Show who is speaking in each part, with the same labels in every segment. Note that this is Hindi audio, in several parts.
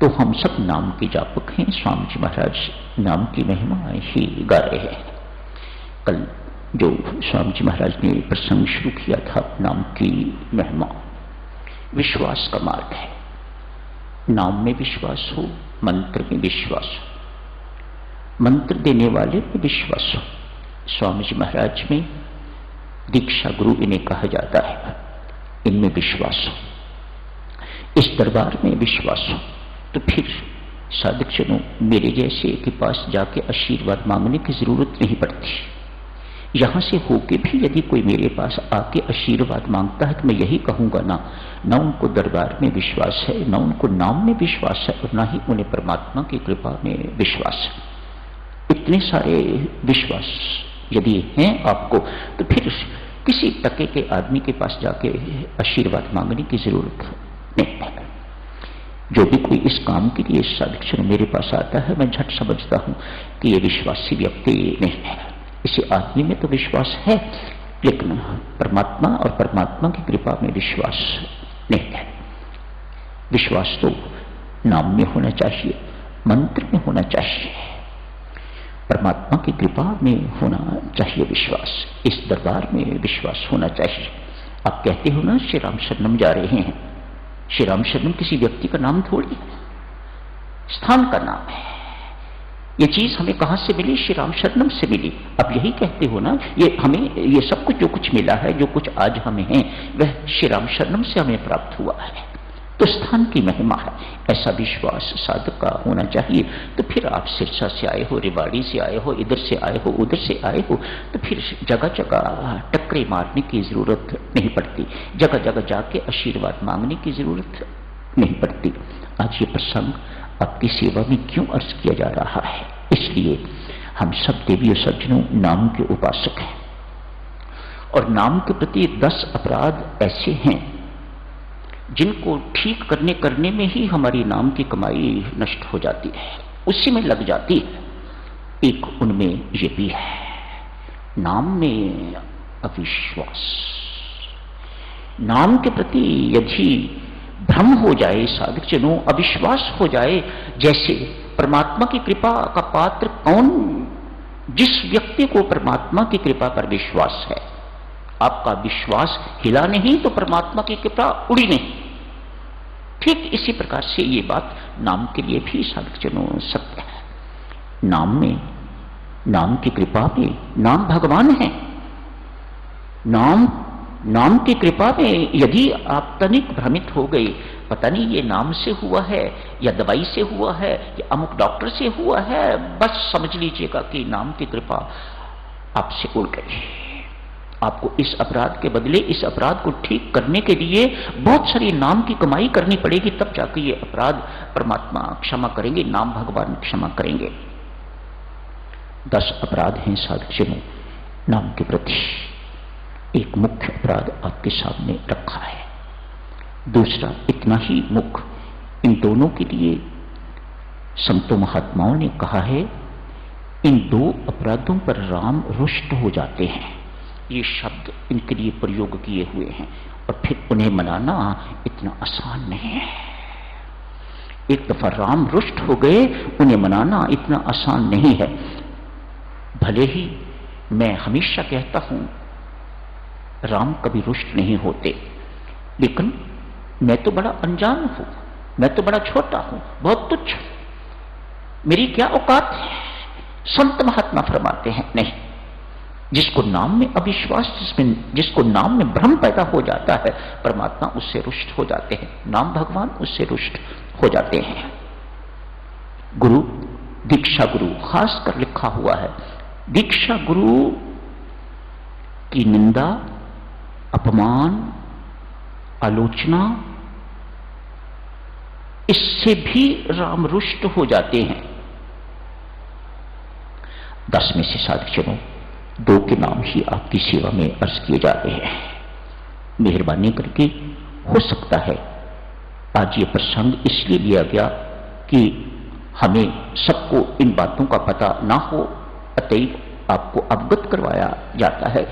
Speaker 1: तो हम सब नाम के जापक हैं। स्वामी जी महाराज नाम की महिमा ही गा रहे हैं। कल जो स्वामी जी महाराज ने प्रसंग शुरू किया था, नाम की महिमा, विश्वास का मार्ग है। नाम में विश्वास हो, मंत्र में विश्वास हो, मंत्र देने वाले में विश्वास हो। स्वामी जी महाराज में दीक्षा गुरु इन्हें कहा जाता है, इनमें विश्वास हो, इस दरबार में विश्वास हो, तो फिर साधक जनों मेरे जैसे के पास जाके आशीर्वाद मांगने की जरूरत नहीं पड़ती। यहां से होके भी यदि कोई मेरे पास आके आशीर्वाद मांगता है तो मैं यही कहूंगा, ना उनको दरबार में विश्वास है, ना उनको नाम में विश्वास है, और ना ही उन्हें परमात्मा की कृपा में विश्वास है। इतने सारे विश्वास यदि हैं आपको, तो फिर किसी टके के आदमी के पास जाके आशीर्वाद मांगने की जरूरत नहीं है। जो भी कोई इस काम के लिए साधक मेरे पास आता है, मैं झट समझता हूं कि ये विश्वासी व्यक्ति नहीं है। इसी आदमी में तो विश्वास है, लेकिन परमात्मा और परमात्मा की कृपा में विश्वास नहीं है। विश्वास तो नाम में होना चाहिए, मंत्र में होना चाहिए, परमात्मा की कृपा में होना चाहिए विश्वास। इस दरबार में विश्वास होना चाहिए। आप कहते हो ना श्री राम शरणम जा रहे हैं, श्री राम शरणम किसी व्यक्ति का नाम थोड़ी है, स्थान का नाम है। ये चीज हमें कहां से मिली? श्री राम शरणम से मिली। अब यही कहते हो ना, ये हमें ये सब कुछ जो कुछ मिला है, जो कुछ आज हमें है, वह श्री राम शरणम से हमें प्राप्त हुआ है। तो स्थान की महिमा है, ऐसा विश्वास साधक का होना चाहिए। तो फिर आप सिरसा से आए हो, रेवाड़ी से आए हो, इधर से आए हो, उधर से आए हो, तो फिर जगह जगह टक्करे मारने की जरूरत नहीं पड़ती, जगह जगह जाके आशीर्वाद मांगने की जरूरत नहीं पड़ती। आज ये प्रसंग आपकी सेवा में क्यों अर्ज किया जा रहा है? इसलिए हम सब देवी और सज्जनों नाम के उपासक हैं, और नाम के प्रति 10 अपराध ऐसे हैं जिनको ठीक करने में ही हमारी नाम की कमाई नष्ट हो जाती है, उसी में लग जाती है। एक उनमें ये भी है, नाम में अविश्वास। नाम के प्रति यदि भ्रम हो जाए साधक जनों, अविश्वास हो जाए, जैसे परमात्मा की कृपा का पात्र कौन? जिस व्यक्ति को परमात्मा की कृपा पर विश्वास है। आपका विश्वास हिला नहीं तो परमात्मा की कृपा उड़ी नहीं। ठीक इसी प्रकार से ये बात नाम के लिए भी साधक जनों सत्य है। नाम की कृपा में, नाम भगवान है। नाम की कृपा में यदि आप तनिक भ्रमित हो गए, पता नहीं ये नाम से हुआ है या दवाई से हुआ है या अमुक डॉक्टर से हुआ है, बस समझ लीजिएगा कि नाम की कृपा आपसे उड़ गई। आपको इस अपराध के बदले इस अपराध को ठीक करने के लिए बहुत सारी नाम की कमाई करनी पड़ेगी, तब जाकर ये अपराध परमात्मा क्षमा करेंगे, नाम भगवान क्षमा करेंगे। 10 अपराध हैं साधक जनों नाम के प्रति। एक मुख्य अपराध आपके सामने रखा है, दूसरा इतना ही मुख्य। इन दोनों के लिए संतों महात्माओं ने कहा है, इन 2 अपराधों पर राम रुष्ट हो जाते हैं। ये शब्द इनके लिए प्रयोग किए हुए हैं, और फिर उन्हें मनाना इतना आसान नहीं है। एक दफा राम रुष्ट हो गए, उन्हें मनाना इतना आसान नहीं है। भले ही मैं हमेशा कहता हूं राम कभी रुष्ट नहीं होते, लेकिन मैं तो बड़ा अनजान हूं, मैं तो बड़ा छोटा हूं, बहुत तुच्छ, मेरी क्या औकात है? संत महात्मा फरमाते हैं नहीं, जिसको नाम में अविश्वास, जिसको नाम में भ्रम पैदा हो जाता है, परमात्मा उससे रुष्ट हो जाते हैं, नाम भगवान उससे रुष्ट हो जाते हैं। गुरु, दीक्षा गुरु खास कर लिखा हुआ है, दीक्षा गुरु की निंदा, अपमान, आलोचना, इससे भी राम रुष्ट हो जाते हैं। 10 में से साधक जनों 2 के नाम ही आपकी सेवा में अर्ज किए जा रहे हैं। मेहरबानी करके, हो सकता है आज ये प्रसंग इसलिए लिया गया कि हमें सबको इन बातों का पता ना हो, अतएव आपको अवगत करवाया जाता है।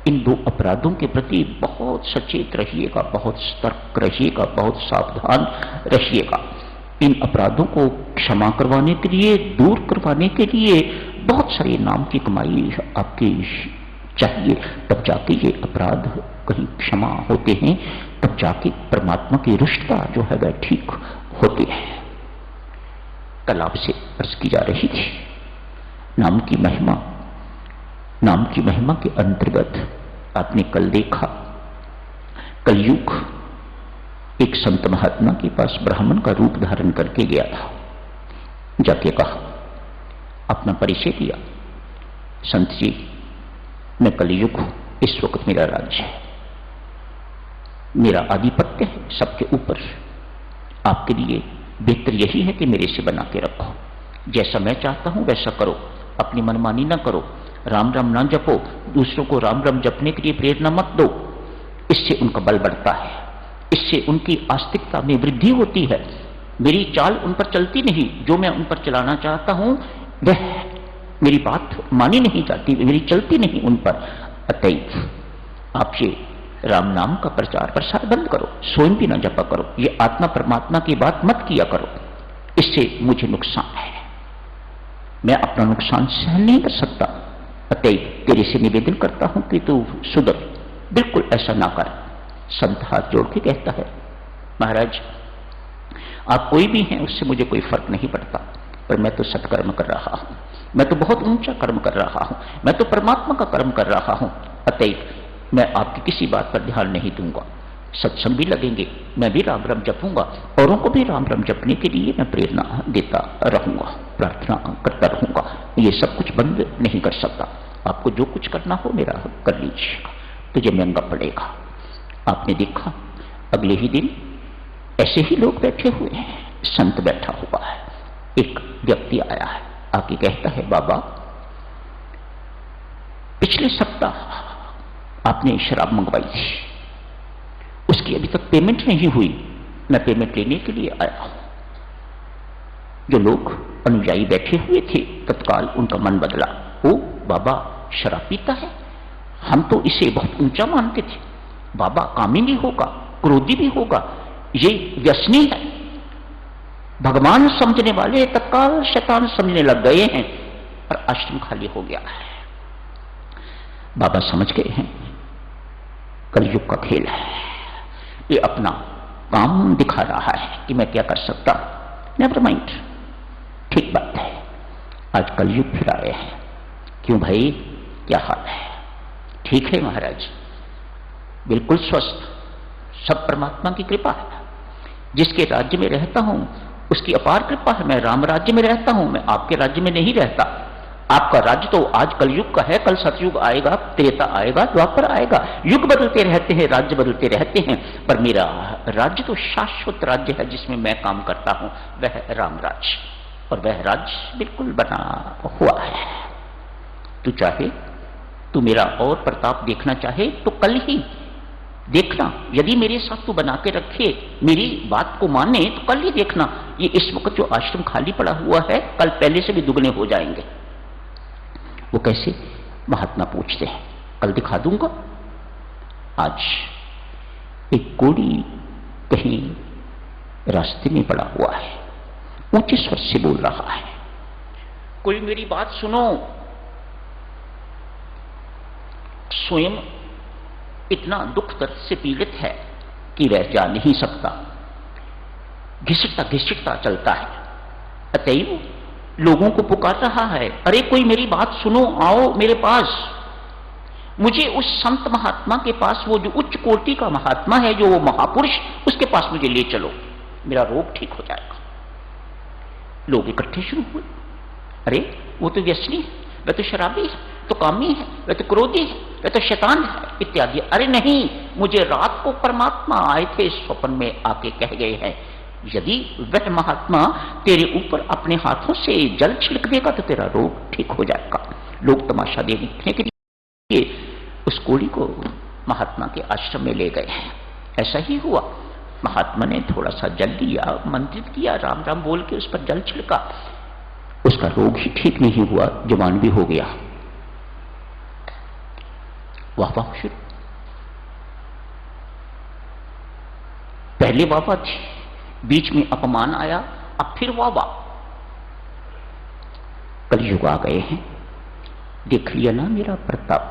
Speaker 1: इन 2 अपराधों के प्रति बहुत सचेत रहिएगा, बहुत सतर्क रहिएगा, बहुत सावधान रहिएगा। इन अपराधों को क्षमा करवाने के लिए, दूर करवाने के लिए बहुत सारे नाम की कमाई आपकी चाहिए। तब जाके ये अपराध कहीं क्षमा होते हैं, तब जाके परमात्मा की रुष्टता जो है वह ठीक होती है। कल आपसे अर्ज की जा रही थी नाम की महिमा। नाम की महिमा के अंतर्गत आपने कल देखा, कलयुग एक संत महात्मा के पास ब्राह्मण का रूप धारण करके गया था। जाके कहा, अपना परिचय दिया, संत जी मैं कलयुग हूं, इस वक्त मेरा राज्य है, मेरा आधिपत्य है सबके ऊपर। आपके लिए बेहतर यही है कि मेरे से बना के रखो, जैसा मैं चाहता हूं वैसा करो, अपनी मनमानी ना करो, राम राम ना जपो, दूसरों को राम राम जपने के लिए प्रेरणा मत दो, इससे उनका बल बढ़ता है, इससे उनकी आस्तिकता में वृद्धि होती है। मेरी चाल उन पर चलती नहीं, जो मैं उन पर चलाना चाहता हूं वह मेरी बात मानी नहीं जाती, मेरी चलती नहीं उन पर। अतएव आप ये राम नाम का प्रचार प्रसार बंद करो, स्वयं भी ना जपा करो, ये आत्मा परमात्मा की बात मत किया करो, इससे मुझे नुकसान है, मैं अपना नुकसान सहन नहीं कर सकता। अतएव तेरे से निवेदन करता हूं कि तू सुधर, बिल्कुल ऐसा ना कर। संत हाथ जोड़ के कहता है, महाराज आप कोई भी हैं उससे मुझे कोई फर्क नहीं पड़ता, पर मैं तो सत्कर्म कर रहा हूं, मैं तो बहुत ऊंचा कर्म कर रहा हूं, मैं तो परमात्मा का कर्म कर रहा हूं। अतएव मैं आपकी किसी बात पर ध्यान नहीं दूंगा, सत्संग भी लगेंगे, मैं भी राम राम जपूंगा, औरों को भी राम राम जपने के लिए मैं प्रेरणा देता रहूंगा, प्रार्थना करता रहूंगा, ये सब कुछ बंद नहीं कर सकता। आपको जो कुछ करना हो मेरा कर लीजिएगा, तुझे महंगा पड़ेगा। आपने देखा अगले ही दिन ऐसे ही लोग बैठे हुए हैं, संत बैठा हुआ है, एक व्यक्ति आया है, आके कहता है, बाबा पिछले सप्ताह आपने शराब मंगवाई थी, उसकी अभी तक पेमेंट नहीं हुई, मैं पेमेंट लेने के लिए आया हूं। जो लोग अनुयायी बैठे हुए थे तत्काल उनका मन बदला, ओ बाबा शराब पीता है, हम तो इसे बहुत ऊंचा मानते थे, बाबा कामिनी होगा, क्रोधी भी होगा, ये व्यसनी है। भगवान समझने वाले तत्काल शैतान समझने लग गए हैं और आश्रम खाली हो गया है। बाबा समझ गए हैं कलयुग का खेल है, ये अपना काम दिखा रहा है कि मैं क्या कर सकता हूं। नेवर माइंड, ठीक बात है, आज कलयुग फिर आए हैं। क्यों भाई, क्या हाल है? ठीक है महाराज, बिल्कुल स्वस्थ, सब परमात्मा की कृपा है। जिसके राज्य में रहता हूं उसकी अपार कृपा है। मैं राम राज्य में रहता हूं, मैं आपके राज्य में नहीं रहता। आपका राज्य तो आज कलयुग का है, कल सतयुग आएगा, त्रेता आएगा, द्वापर आएगा, युग बदलते रहते हैं, राज्य बदलते रहते हैं, पर मेरा राज्य तो शाश्वत राज्य है जिसमें मैं काम करता हूं, वह राम राज्य, और वह राज्य बिल्कुल बना हुआ है। तू चाहे, तू मेरा और प्रताप देखना चाहे तो कल ही देखना, यदि मेरे साथ तू बना के रखे, मेरी बात को माने तो कल ही देखना, ये इस वक्त जो आश्रम खाली पड़ा हुआ है कल पहले से भी दुगने हो जाएंगे। वो कैसे? महात्मा पूछते हैं, कल दिखा दूंगा। आज एक कोड़ी कहीं रास्ते में पड़ा हुआ है, ऊंचे स्वर से बोल रहा है, कोई मेरी बात सुनो। स्वयं इतना दुख दर्द से पीड़ित है कि वह जा नहीं सकता, घिसटता घिसटता चलता है। अतएव लोगों को पुकार रहा है, अरे कोई मेरी बात सुनो, आओ मेरे पास, मुझे उस संत महात्मा के पास, वो जो उच्च कोटि का महात्मा है, जो वो महापुरुष, उसके पास मुझे ले चलो, मेरा रोग ठीक हो जाएगा। लोग इकट्ठे शुरू हुए, अरे वो तो व्यसनी है, वह तो शराबी है, तो कामी है, वह तो क्रोधी है, वह तो शैतान है इत्यादि। अरे नहीं, मुझे रात को परमात्मा आए थे, स्वप्न में आके कह गए हैं, यदि वह महात्मा तेरे ऊपर अपने हाथों से जल छिड़क देगा तो तेरा रोग ठीक हो जाएगा। लोग तमाशा देखने के लिए उस कोड़ी को महात्मा के आश्रम में ले गए। ऐसा ही हुआ, महात्मा ने थोड़ा सा जल लिया, मंत्रित किया, राम राम बोल के उस पर जल छिड़का, उसका रोग ही ठीक नहीं हुआ, जवान भी हो गया। वाह वाह शुरू, पहले वाह थी, बीच में अपमान आया, अब फिर वाह, कलयुग आ गए हैं, देख लिया ना मेरा प्रताप।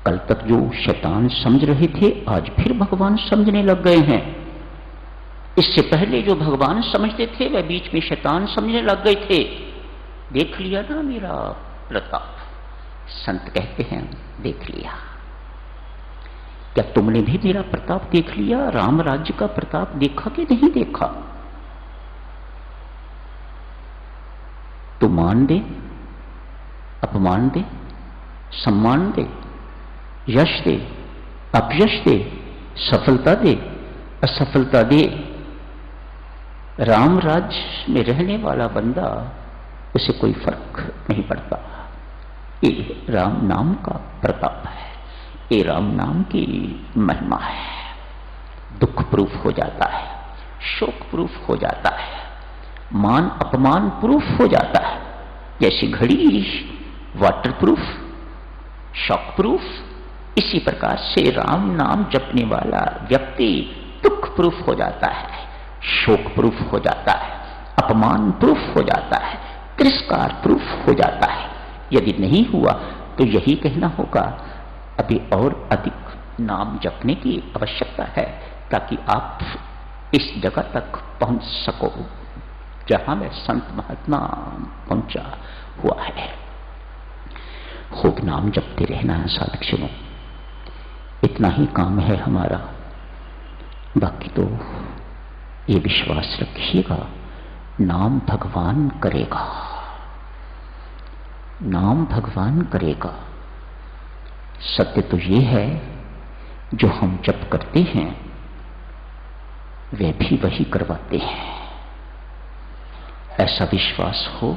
Speaker 1: कल तक जो शैतान समझ रहे थे आज फिर भगवान समझने लग गए हैं। इससे पहले जो भगवान समझते थे वह बीच में शैतान समझने लग गए थे। देख लिया ना मेरा प्रताप। संत कहते हैं देख लिया। क्या तुमने भी मेरा प्रताप देख लिया? राम राज्य का प्रताप देखा कि नहीं देखा? तो मान दे, अपमान दे, सम्मान दे, यश दे, अपयश दे, सफलता दे, असफलता दे, राम राज्य में रहने वाला बंदा उसे कोई फर्क नहीं पड़ता। ये राम नाम का प्रताप है, ये राम नाम की महिमा है। दुख प्रूफ हो जाता है, शोक प्रूफ हो जाता है, मान अपमान प्रूफ हो जाता है। जैसी घड़ी वाटर प्रूफ, शॉक प्रूफ, इसी प्रकार से राम नाम जपने वाला व्यक्ति दुख प्रूफ हो जाता है, शोक प्रूफ हो जाता है, अपमान प्रूफ हो जाता है, तिरस्कार प्रूफ हो जाता है। यदि नहीं हुआ तो यही कहना होगा अभी और अधिक नाम जपने की आवश्यकता है ताकि आप इस जगह तक पहुंच सको जहां में संत महात्मा पहुंचा हुआ है। खूब नाम जपते रहना है साधक जनों, इतना ही काम है हमारा। बाकी तो ये विश्वास रखिएगा नाम भगवान करेगा, नाम भगवान करेगा। सत्य तो ये है जो हम जप करते हैं वे भी वही करवाते हैं। ऐसा विश्वास हो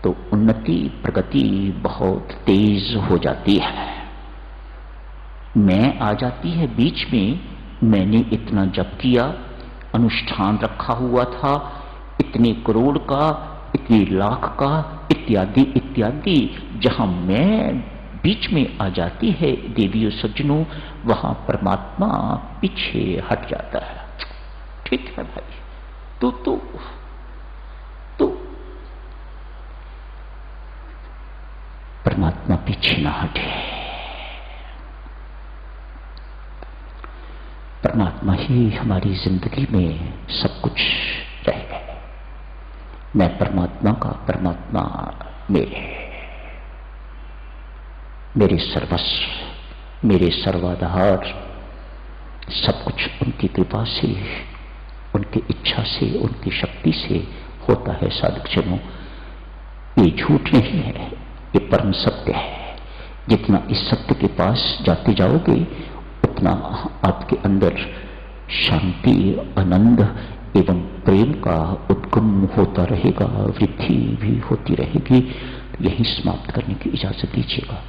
Speaker 1: तो उन्नति प्रगति बहुत तेज हो जाती है। मैं आ जाती है बीच में, मैंने इतना जप किया, अनुष्ठान रखा हुआ था, इतने करोड़ का, इतने लाख का, इत्यादि इत्यादि। जहां मैं बीच में आ जाती है देवियों सज्जनों, वहां परमात्मा पीछे हट जाता है। ठीक है भाई, तो परमात्मा पीछे ना हटे। परमात्मा ही हमारी जिंदगी में सब कुछ रहेगा। मैं परमात्मा का, परमात्मा मेरे सर्वस्व, मेरे सर्वाधार, सब कुछ उनकी कृपा से, उनकी इच्छा से, उनकी शक्ति से होता है। साधक जनों, ये झूठ नहीं है, ये परम सत्य है। जितना इस सत्य के पास जाते जाओगे उतना आपके अंदर शांति, आनंद एवं प्रेम का उद्गम होता रहेगा, वृद्धि भी होती रहेगी। यही समाप्त करने की इजाजत दीजिएगा।